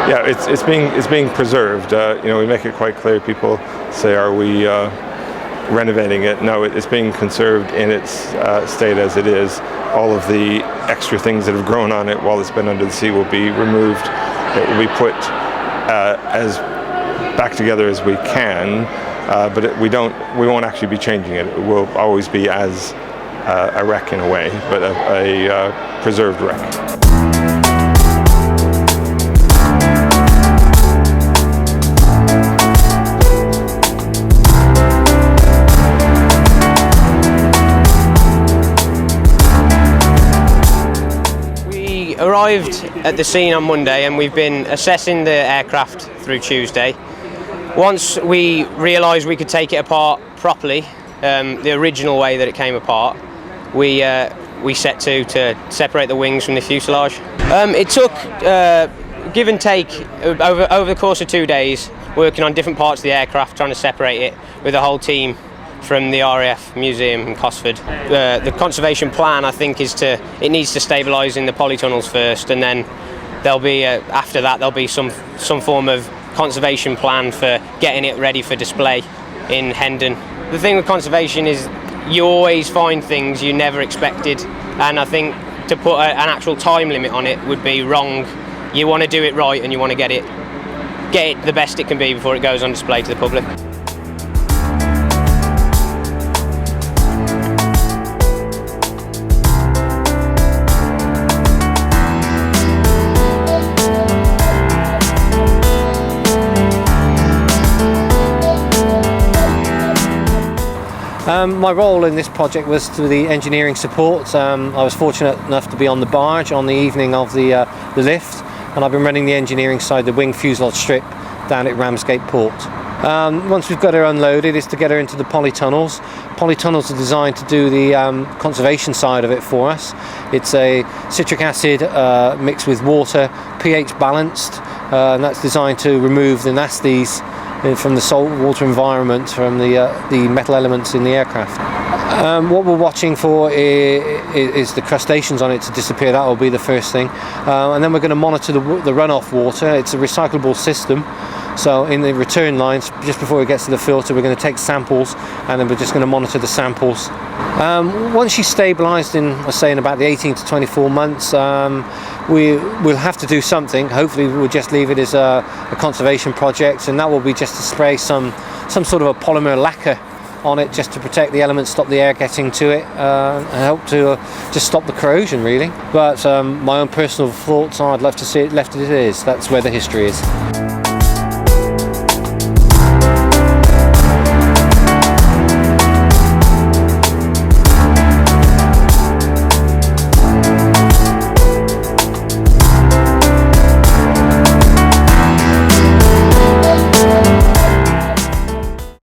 Yeah, it's being preserved. We make it quite clear. People say, "Are we renovating it?" No, it's being conserved in its state as it is. All of the extra things that have grown on it while it's been under the sea will be removed. It will be put as back together as we can, but we won't actually be changing it. It will always be as a wreck in a way, but a preserved wreck. Arrived at the scene on Monday, and we've been assessing the aircraft through Tuesday. Once we realised we could take it apart properly, the original way that it came apart, we set to separate the wings from the fuselage. It took give and take over the course of 2 days, working on different parts of the aircraft, trying to separate it with a whole team from the RAF Museum Cosford. The conservation plan, I think, it needs to stabilise in the polytunnels first, and then there'll be after that there'll be some form of conservation plan for getting it ready for display in Hendon. The thing with conservation is you always find things you never expected, and I think to put an actual time limit on it would be wrong. You want to do it right, and you want to get it the best it can be before it goes on display to the public. My role in this project was to the engineering support. I was fortunate enough to be on the barge on the evening of the lift, and I've been running the engineering side, the wing fuselage strip down at Ramsgate Port. Once we've got her unloaded, it's to get her into the polytunnels. Polytunnels are designed to do the conservation side of it for us. It's a citric acid mixed with water, pH balanced, and that's designed to remove the nasties from the salt water environment, from the metal elements in the aircraft. What we're watching for is the crustaceans on it to disappear. That will be the first thing, and then we're going to monitor the runoff water. It's a recyclable system, so in the return lines, just before it gets to the filter, we're going to take samples, and then we're just going to monitor the samples. Once she's stabilised in about the 18 to 24 months, we'll have to do something. Hopefully we'll just leave it as a conservation project, and that will be just to spray some sort of a polymer lacquer on it, just to protect the elements, stop the air getting to it, and help to just stop the corrosion, really. But my own personal thoughts are I'd love to see it left as it is. That's where the history is.